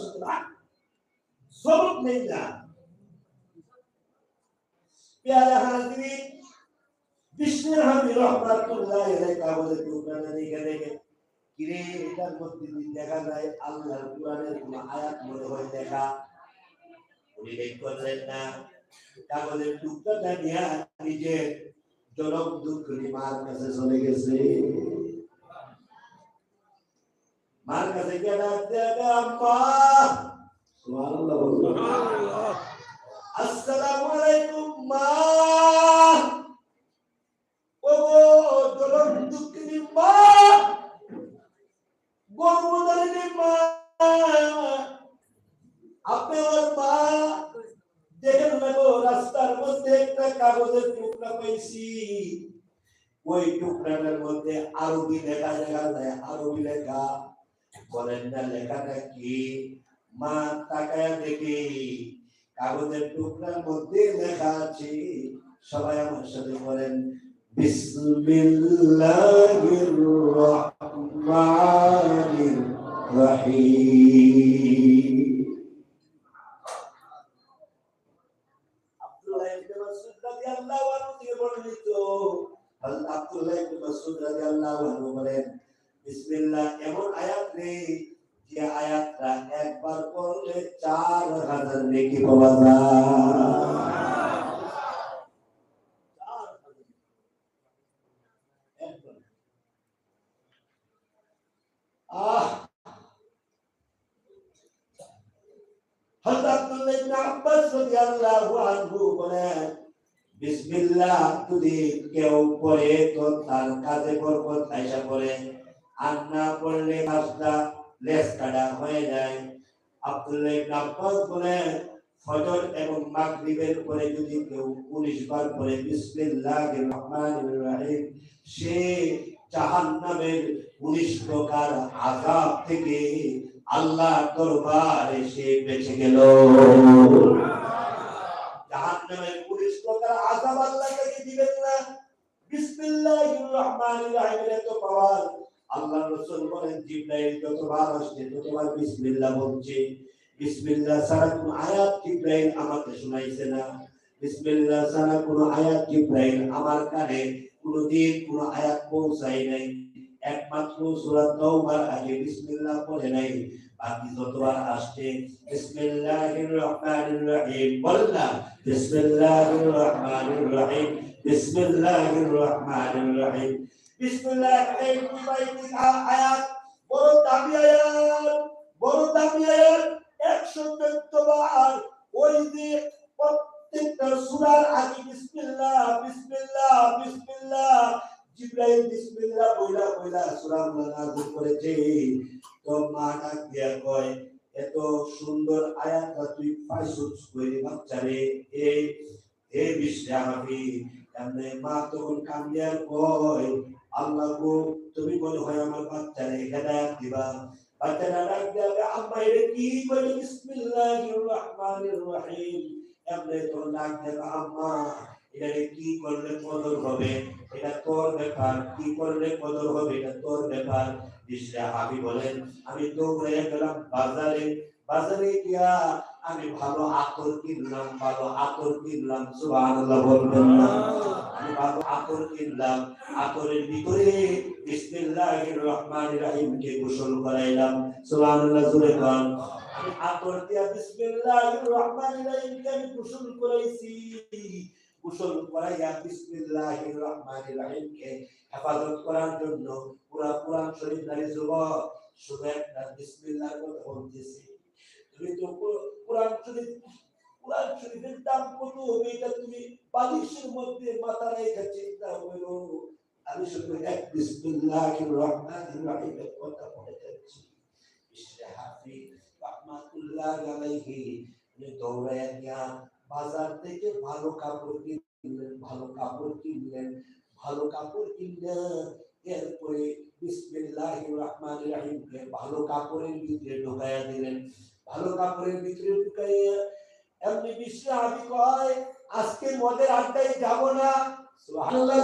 সুতরাং সবক নেই না। প্যারা হাজরিন, বিষ্ণুর হাবি রহমাতুল্লাহ আলাইহি কাগজের টুকরা দেখে দেখে কিরে এটার মধ্যে দেখা যায় আল্লাহর কোরআনের কোন আয়াত মনে হয় দেখা। উনি করলেন না, কাগজের টুকরাটা নিয়ে নিজের জনক দুঃখী মার কাছে চলে গেছে। মার কাছে গিয়ে ডাক দেয়া, আম্মা, সুবহানাল্লাহ, সুবহানাল্লাহ, আসসালামু আলাইকুম মা। ও জনক দুঃখী মা, গর্ভধারিণী মা, আপনি ওর মা। দেখেন না গো, রাস্তার মধ্যে একটা কাগজের টুকরা পাইছি, ওই টুকরাটার মধ্যে আরবি লেখা দেখা যায়, আরবি লেখা। বলেন না লেখাটা কি? মা তাকায়া দেখি কাগজের টুকরার মধ্যে লেখা আছে, সবাই আমার সাথে বলেন, বিসমিল্লাহির রহমানির রহিম। আব্দুল্লাহ ইবনে মাসউদ রাদিয়াল্লাহু আনহু থেকে বর্ণিত, হযরত আব্দুল্লাহ ইবনে মাসউদ রাদিয়াল্লাহু আনহু বলেন, বিসমিল্লাহ এমন আয়াত নেই যে আয়াতটা একবার পড়লে 4000 নেকি পাওয়া যায়। হযরত আব্দুল্লাহ ইবনে আব্বাস রাদিয়াল্লাহু আনহু বলেন, বিসমিল্লাহ যদি কেউ পড়ে তো তার কাজে বরকত আইসা পড়ে, আর না পড়লে কাজটা লেস কাটা হয়ে যায়। আব্দুল্লাহ ইবনে আব্বাস বলেন, ফজর এবং মাগরিবের পরে যদি কেউ 19 বার পড়ে বিসমিল্লাহির রহমানির রহিম, সে জাহান্নামের 19 প্রকার আযাব থেকে আল্লাহর দরবারে সে বেঁচে গেল। জাহান্নামের 19 প্রকার আযাব আল্লাহ তাকে দিবেন না। বিসমিল্লাহির রহমানির রহিমের এত পাওয়ার। আল্লাহ রাসূল বলেন, জিবরাইল যতবার আসে ততবার বিসমিল্লাহ বলছে। বিসমিল্লাহ ছাড়া কোন আয়াত জিবরাইল আমাকে শোনাইছে না। বিসমিল্লাহ ছাড়া কোন আয়াত জিবরাইল আমার কানে কোনদিন কোন আয়াত পৌঁছায় নাই। একমাত্র সূরা তাওবার আগে বিসমিল্লাহ পড়ে নাই, বাকি যতবার আসছে বিসমিল্লাহির রহমানির রহিম বলনা, বিসমিল্লাহির রহমানির রহিম, বিসমিল্লাহির রহমানির রহিম। বিসমিল্লাহির রহমানির আয়াত বড় দামি আয়াত, বড় দামি আয়াত। 114 বার ওই যে প্রত্যেকটা সূরার আগে বিসমিল্লাহ বিসমিল্লাহ বিসমিল্লাহ, জিবরাইল বিসমিল্লাহ বইলা বইলা সূরাগুলো নাযিল করেছে। তো মা ডাক দিয়া কয়, এত সুন্দর আয়াতটা তুই পাইছস কইরে বাচ্চারে? এই বিশ্রামী এমনি মা তখন কান্দিয়া কয়, আল্লাহ গো, তুমি মনে হয় আমার বাচ্চারে হেদায়েত দিবা। বাচ্চারা ডাক দিয়া, আম্মা এটা কি কইলে? বিসমিল্লাহির রহমানির রহিম। এমনি তো ডাক দিয়া, আম্মা এটা কি করলে কদর হবে, এটা তোর ব্যাপার, কি করলে কদর হবে এটা তোর ব্যাপার। বিশ্রামী বলেন, আমি দৌড়ে গেলাম বাজারে, বাজারে গিয়া আমি ভালো আতর কিনলাম, ভালো আতর কিনলাম। সুবহানাল্লাহ বলবেন না? আমি ভালো আতর কিনলাম, আতরের ভিতরে বিসমিল্লাহির রহমানির রহিম কে গোসল করাইলাম। সুবহানাল্লাহ জোরে কোন। আমি আতর দিয়া বিসমিল্লাহির রহমানির রহিম কে আমি গোসল করাইছি। গোসল করাইয়া বিসমিল্লাহির রহমানির রহিম কে হেফাজত করার জন্য পুরা কোরআন শরীফ নারী যুবক শুধু একটা বিসমিল্লাহর কথা বলতেছি। তুমি তো কোরআন শরীফের দাম কত হবে এটা তুমি বালিশের মধ্যে মাথা রেখে চিন্তা করো। আমি শুধু এক বিসমিল্লাহির রহমানির রহিমের কথা বলে যাচ্ছি। ইসরাহাফি রাহমাতুল্লাহ আলাইহি দৌড়াইয়া গিয়া বাজার থেকে ভালো কাপড় কিনলেন, ভালো কাপড় কিনলেন, ভালো কাপড় কিনলেন। এরপরে বিসমিল্লাহির রহমানির রহিম কে ভালো কাপড়ের ভিতরে ঢুকাইয়া দিলেন। ভালো কাপড়ের ভিতরে ঢুকাইয়া এমনি বিশ্রামী কয়, আজকে মদের আড্ডায় যাব না। সুবহানাল্লাহ।